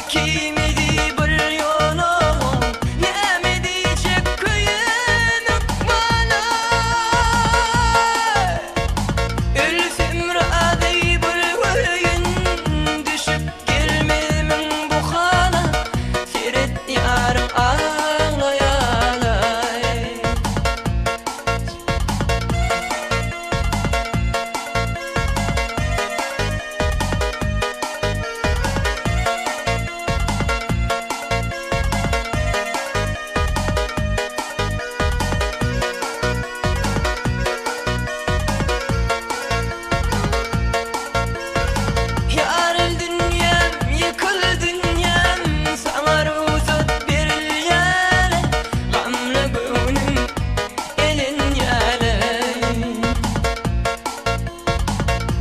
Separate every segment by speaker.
Speaker 1: Kimidi bir yolum, ne diyecek kıyınık bana. Ölsem razı bir gün, düşüp gelmem bu hala. Seyret yarım ağlay ağlay. Yarıl dünyam, yıkıl dünyam, sana ruhsat berilýär. Gamly göwnüm elinýär.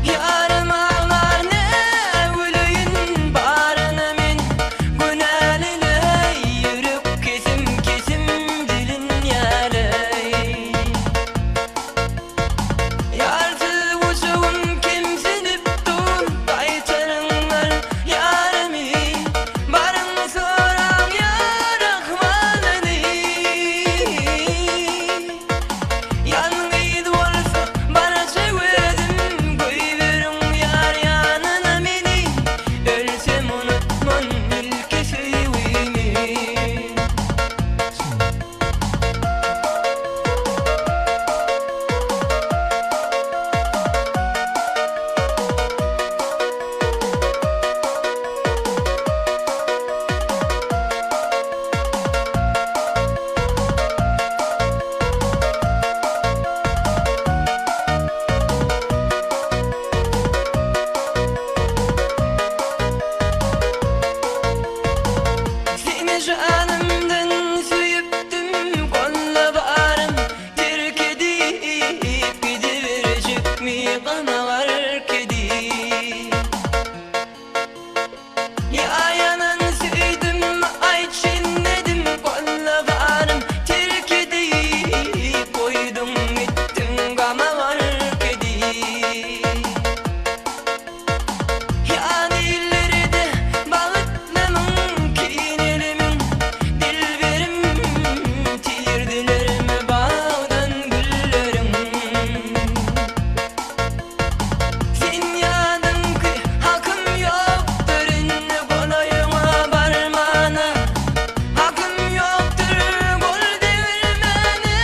Speaker 1: Yarım ağlar ne ölüyün barına men, günäliley yürüp kesim kesim dilinýär. Yarsız uçağım kimsinip dur, kaytarınlar yarimi. Barın soran ya Rahman'ını. Yalnız olsa bana sevedim, koyverin yar yanına beni. Ölsem unutmam ilk sevgimi. Seni canımdan süyüptüm, kolla barım terk edip gidiverecek mi kanalar kedi. Ya yanan süydüm, ay çinledim, kolla barım terk edip koydum gittim kanalar kedi. Yani illerde bağıtlamın, kinelimin, dilberim, tirdilerime bağdan güllerim. Sen yadın ki hakkım yoktur, inne kolayıma barmana. Hakkım yoktur, gol devirmene.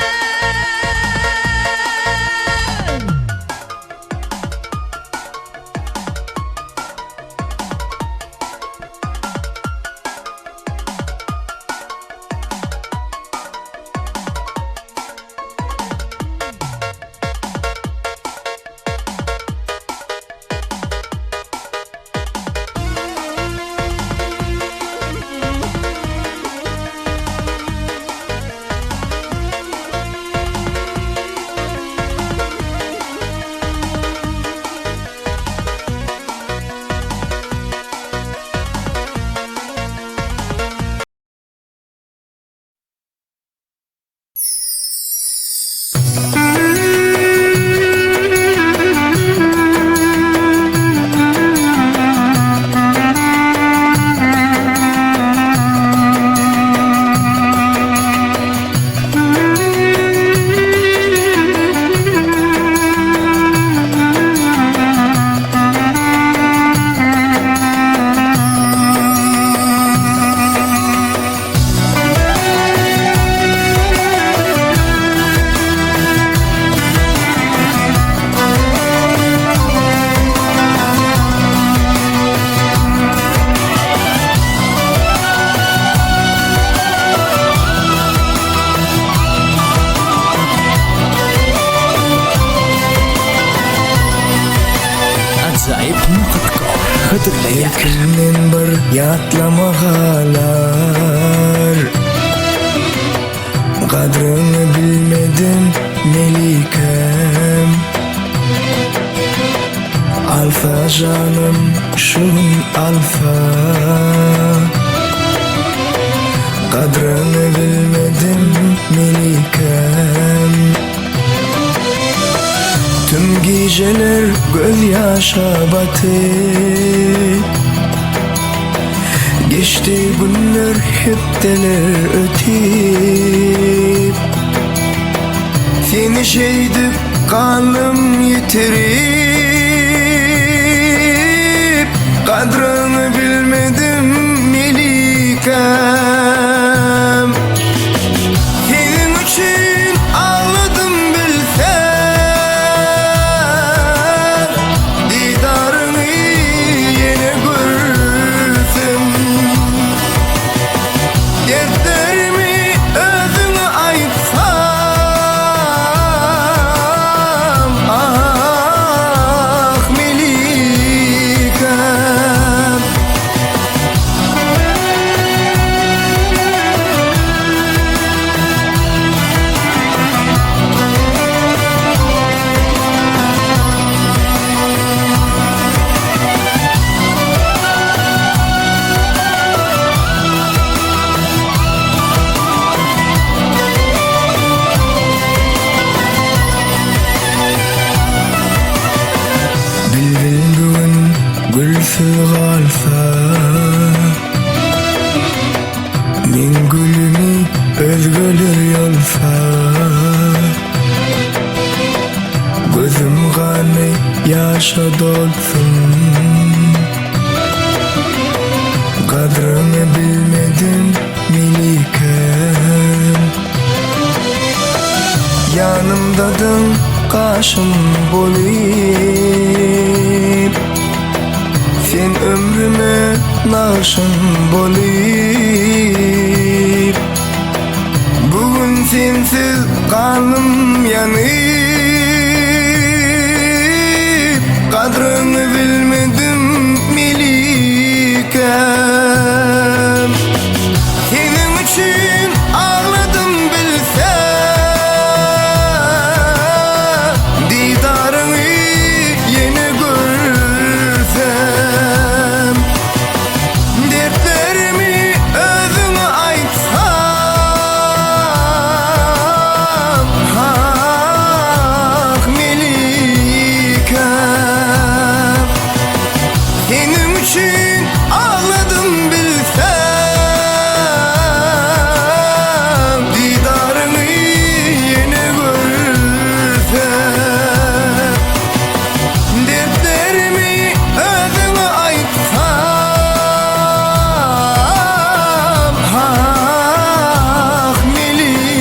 Speaker 2: Ajaib.com Hıdırlayan
Speaker 3: Kimden bir yatlamahalar, kadrını bilmedim melikem. Alfa canım şun alfa, kadrını bilmedim melikem. Tüm geceler gözyaşa batı, Geçti günler hep deler ötip, seni şeydip kanım yitirip, kadrını bilmedim Melikem. Senin için ağladım bilsen, didarını yine görsem. Dertlerimi özüne aytsam, ah Melikem. Bilbilduğun gülsü kalsa, min gülümü özgölür yolsa, gözüm kanı yaşa dolsun. Kadrını bilmedim Melikem. Yanımdadın kaşım bolip, sen ömrüme naşın bolip. Bugün sensiz kanım yanıp, kadrını bilmedim Melikem. Senin için ağladım bilsen, didarını yine görsem. Dertlerimi özüne aytsam, ah Melikem. Senin için ağladım bilsem, didarını yine görsem. Dertlerimi özüne aytsam, ah Melikem.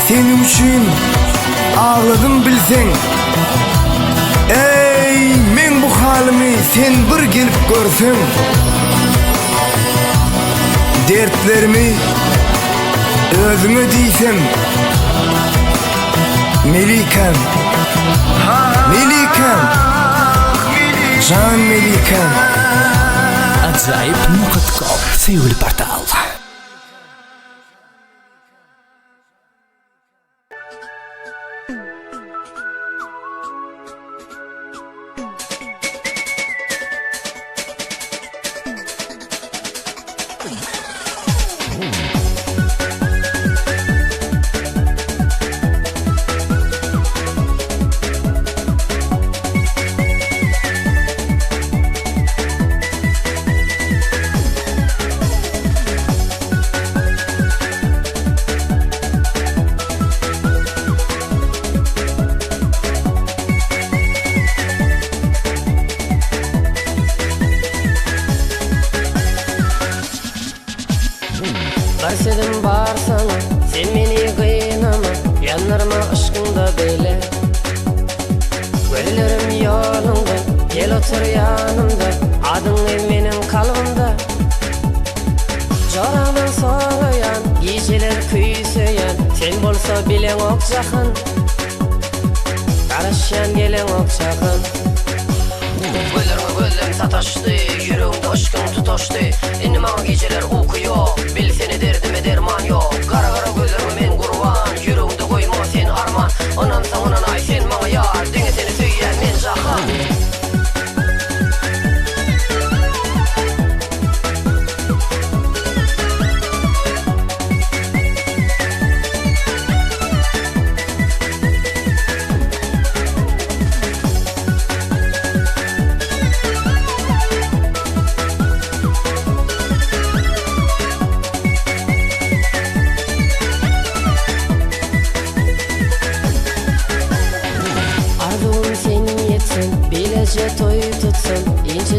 Speaker 3: Senin için ağladım bilsen, ey men bu halimi sen bir gelip görsen. Dertlerimi özüme diysem, Melikem, Melikem, can Melikem.
Speaker 2: Ajaib.com sevgili portal.
Speaker 4: Barsedim bar sana, sen meni kıynama, yanlarıma aşkında beyle. Göllerim yolunda, gel otur yanımda, adın menin kalbimda. Joraman soğuyan, geceler küyseyen, sen bolsa bilen ok jakın, karışyan gelen ok jakın. Göllerim sataştı, yüreğimde aşkın tutaştı. Enim ağa geceler okuyor, bil seni derdime derman yok. Kara kara göllerime men kurban, yüreğimde koyma sen arman. Onan samunan ay sen bana yar, denge seni söyleyen men jahan.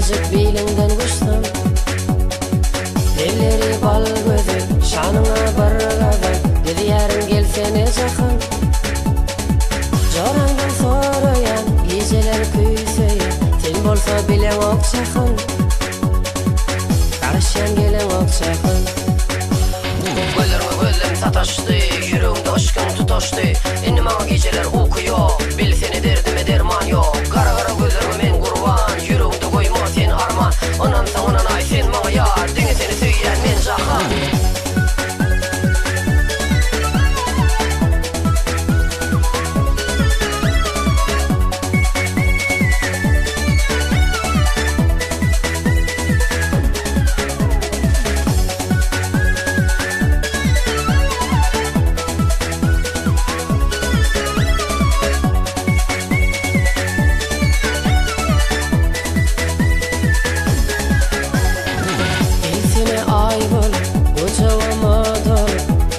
Speaker 4: müzik beýliňden güçsem, elleri bal gözü, şanyňa bir gazan, gidýärim gelsene jakyn. Jorandan sorayan, geceler küýseýär, sen bolsa bileň okçakyn. Karşıyan gelen okçakyn. Gözlerime gözlerim sataşdy, yüreğimde aşkın tutaşdy. Endi maňa geceler uyku ýok, bilseni derdime derman ýok. Kara kara gözlerime men gurban, yüreğimde goýma sen arman. Onan soň onan ay sen maňa ýar, diňe seni süýýän men jahan.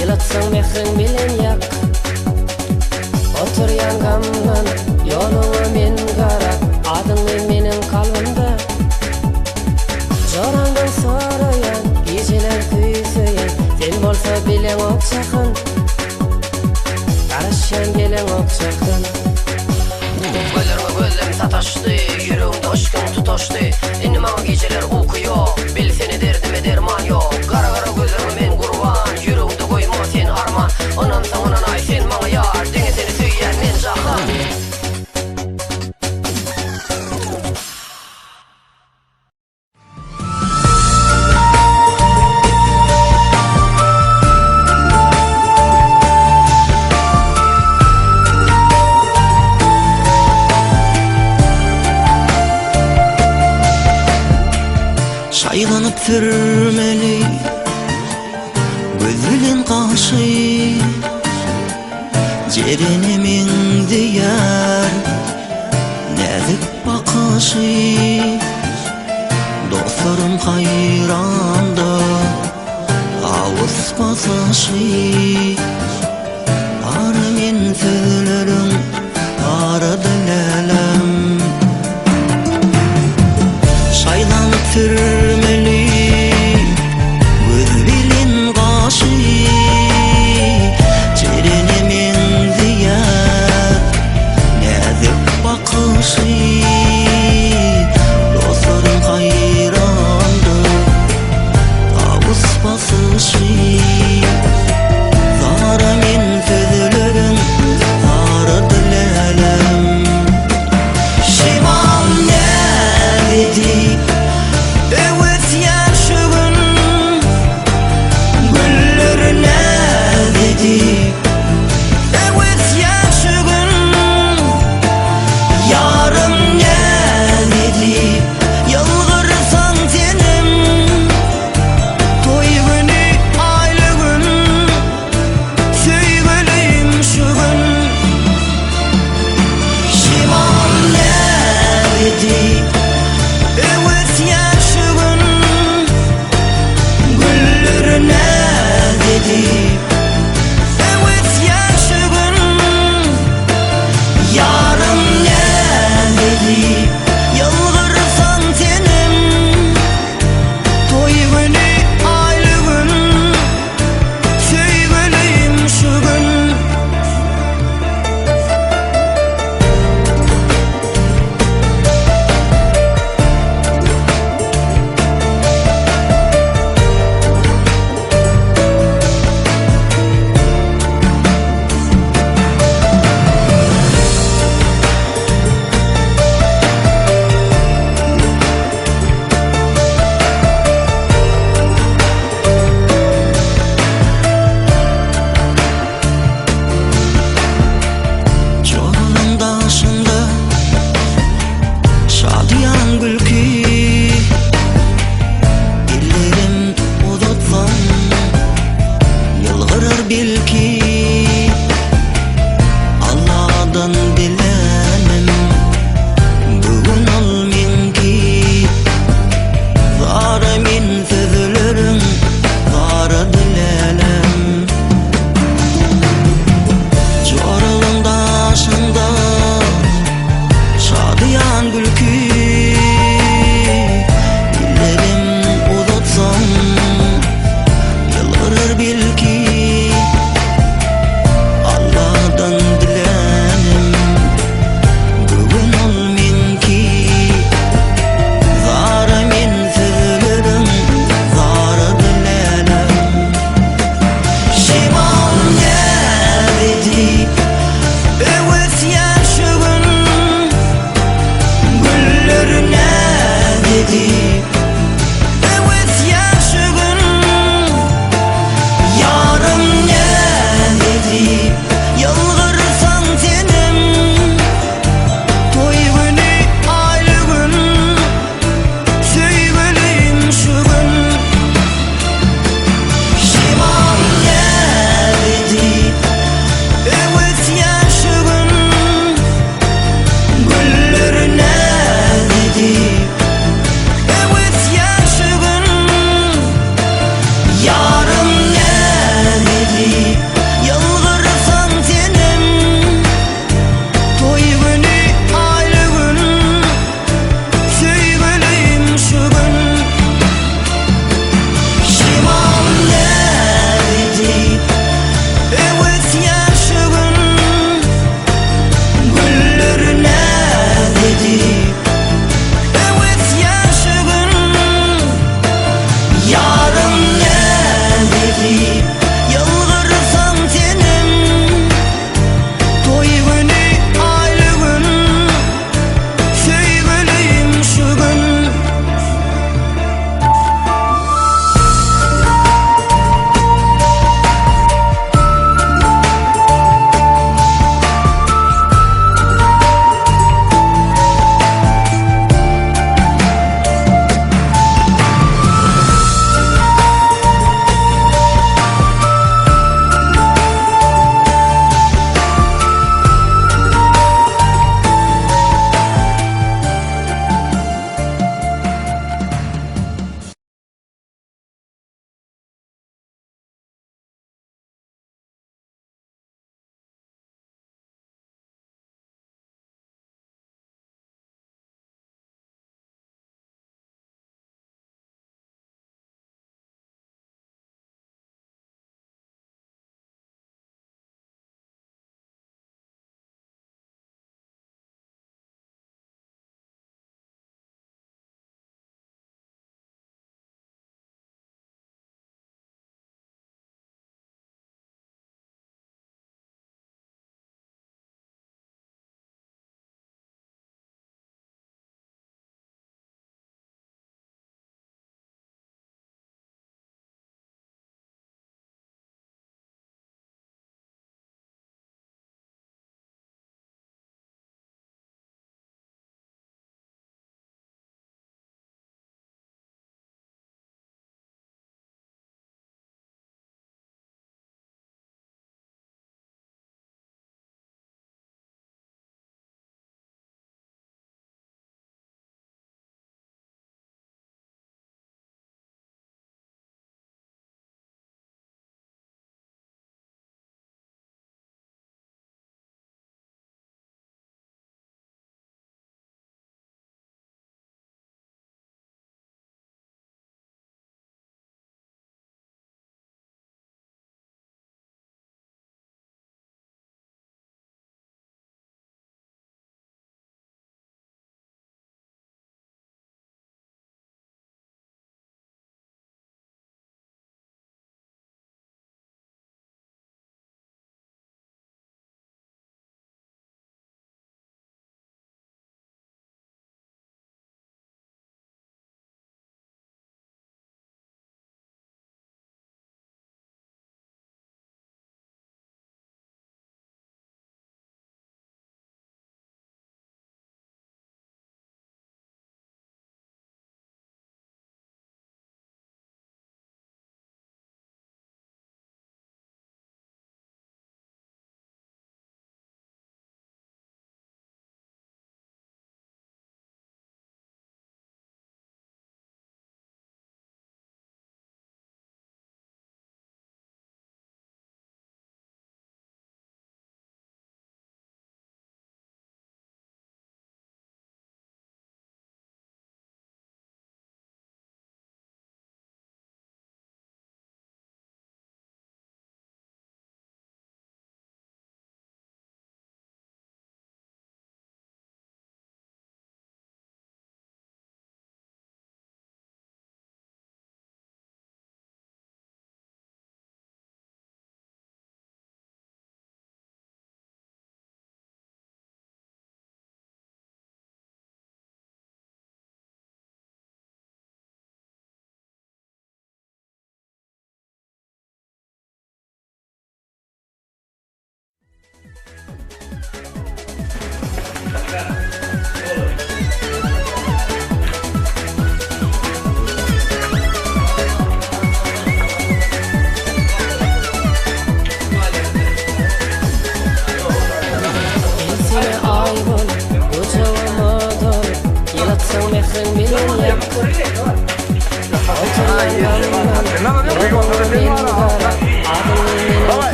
Speaker 4: Yılatsang mehrin bilen yak, oturyan gamlan, yoluňa men garak, adyňy meniň kalbymda. Jorandan sorayan, geceler küýseýär, sen bolsa bileň okçakyn. Karşıyan gelen okçakyn. Gözlerime gözlerim sataşdy, yüreğimde aşkın tutaşdy. Endi maňa geceler uyku ýok, bilseni derdime derman ýok. Kara kara gözlerime men gurban, yüreğimde goýma sen arman. Onan soň onan ay sen maňa ýar, diňe seni süýýän men jahan.
Speaker 2: Şaýlanyp türmeli göz bilen gaşy, jerine meňdi ýar näzik bakaşy. Dostlarym haýranda awys basaşy, ara men sözleriň ara dilelim. Şaýlanyp türmeli göz bilen gaşy, jerine meňdi ýar näzik bakaşy. Dostlarym haýranda awys basaşy, ara men sözleriň ara dilelim. Şimal nädedi öwet ýaşygyn, güller nädedi öwet ýaşygyn. Yarım nädedi ýalgyrsaň senem, toý güni aýly gün, söýgelim şu gün. Şimal nädedi öwet dedi. Evet yaşı gün yarım ne dedi. Yalvarırsan senim toy günü ayrı gün sevgiliyim şu gün. Şimam ne dedi. Evet yaşı gün güller ne dedi.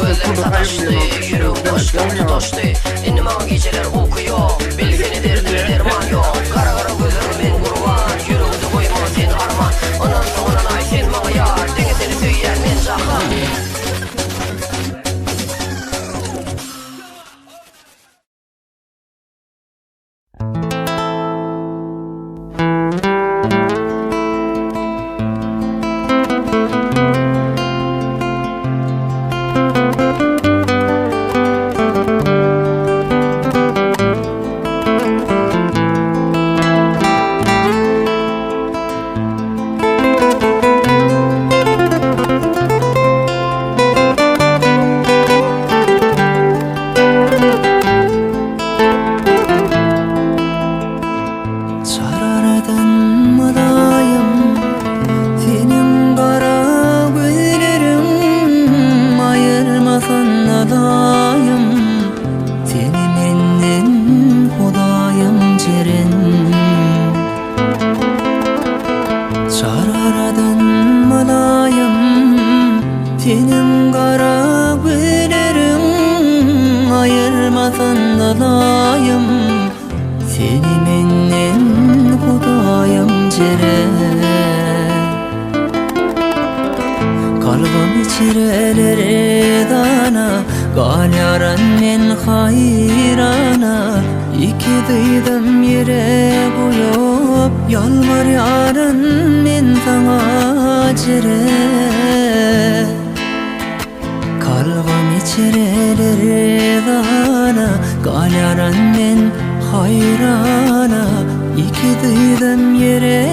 Speaker 4: Gözlerim sataştı, yürüm doştum tutoştu. Indi mağa geceler okuyor, bil seni derdime derman yok. Kara kara gözlerim men kurban, yürümde koyma sen arman. Ondan sonra ay sen mağa yar, denge seni söyler men jahan.
Speaker 2: Sararadan madayım senin kara gözlerim ayırmasın adayım seni menden Hudayım cirin Sararadan madayım senin kara gözlerim ayırmasın adayım seni menden Hudayım cere kalbim içireleri dana gal yaran men hayrana iki dıydım yere koyup yalvar yaran men sana cere kalbim içireleri dana gal yaran men hayrana iki dıydım yere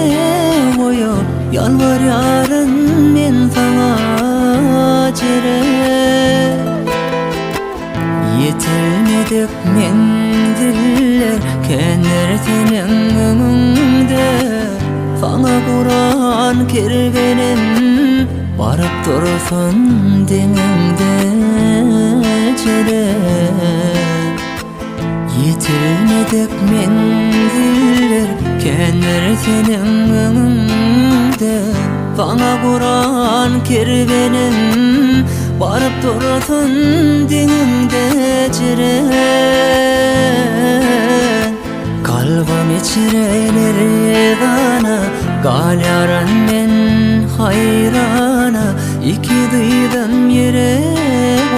Speaker 2: koyup yalvar yarın men sana cere yetilmedik mendiller kenler senin önünde sana Kur'an kerbenim varıp dursun denimde cere yetilmedik menziller kenler senin önünde sana Kur'an kerbenim varıp dursun denimde cire kalbim içireleri dana gal yaran men hayrana iki dıydım yere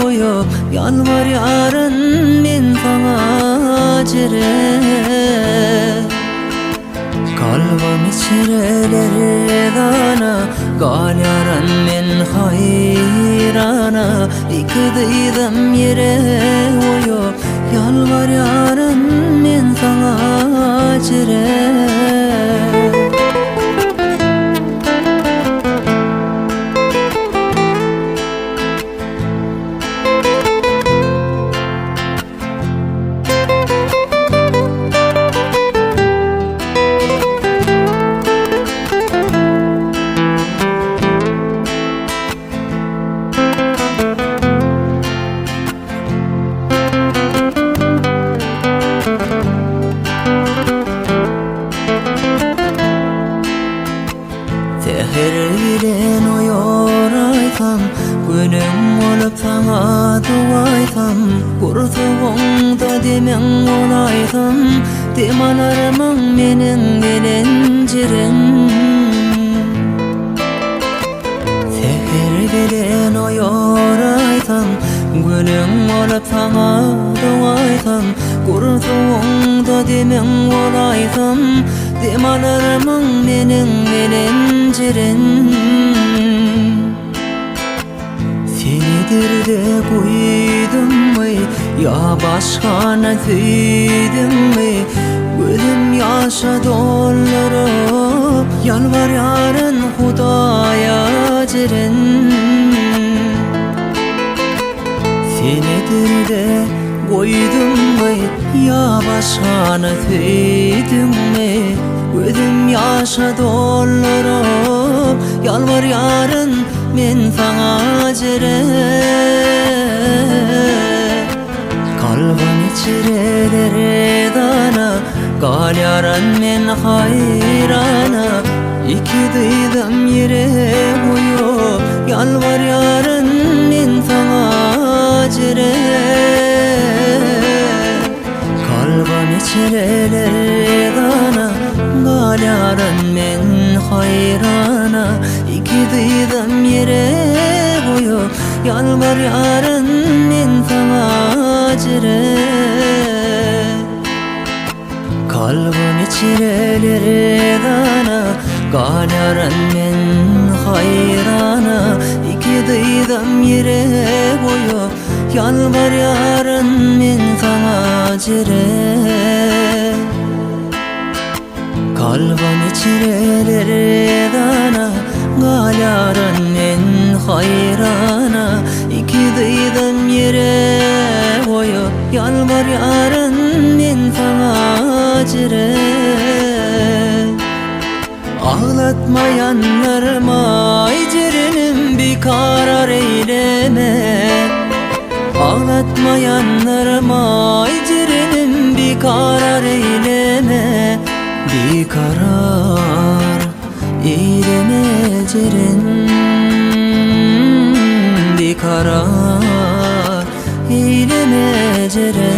Speaker 2: koyup yalvar yarın men sana cire kalbim içireleri dana gal yaran men hayrana iki dıydım yere koyup yalvar yarın men sana cire bilen oyoraysam günüm olup sana duaysam kurtuğunda demen olaysam demalarımın menin gelencirin seher bilen oyoraysam günüm olup sana duaysam kurtuğunda demen olaysam demalarımın menin gelencirin senidir de koydum mu ya başkana söyledim mi gözüm yaşa doldurup yalvar yarın Hudaya cirin senidir de koydum mu ya başkana söyledim mi Gözüm yaşa doldurup yalvar yarın men sana jere kalbim içireler dana gal yaran men hayrana iki dıydım yere koyup yalvar yarın men sana jere kalbim içireler dana gal yaran men hayrana iki dıydım yere koyup yalvar yarın men sana jere kalbim içireler dana gal yaran men hayrana iki dıydım yere koyup yalvar yarın men sana jere kalbim içireler dana gal yaran men hayrana iki dıydım yere koyup yalvar yarın men sana jere ağlatmayanlarıma ecerinim bir karar eyleme ağlatmayanlarıma ecerinim bir karar eyleme bir karar eyleme cerin bir karar eyleme cerin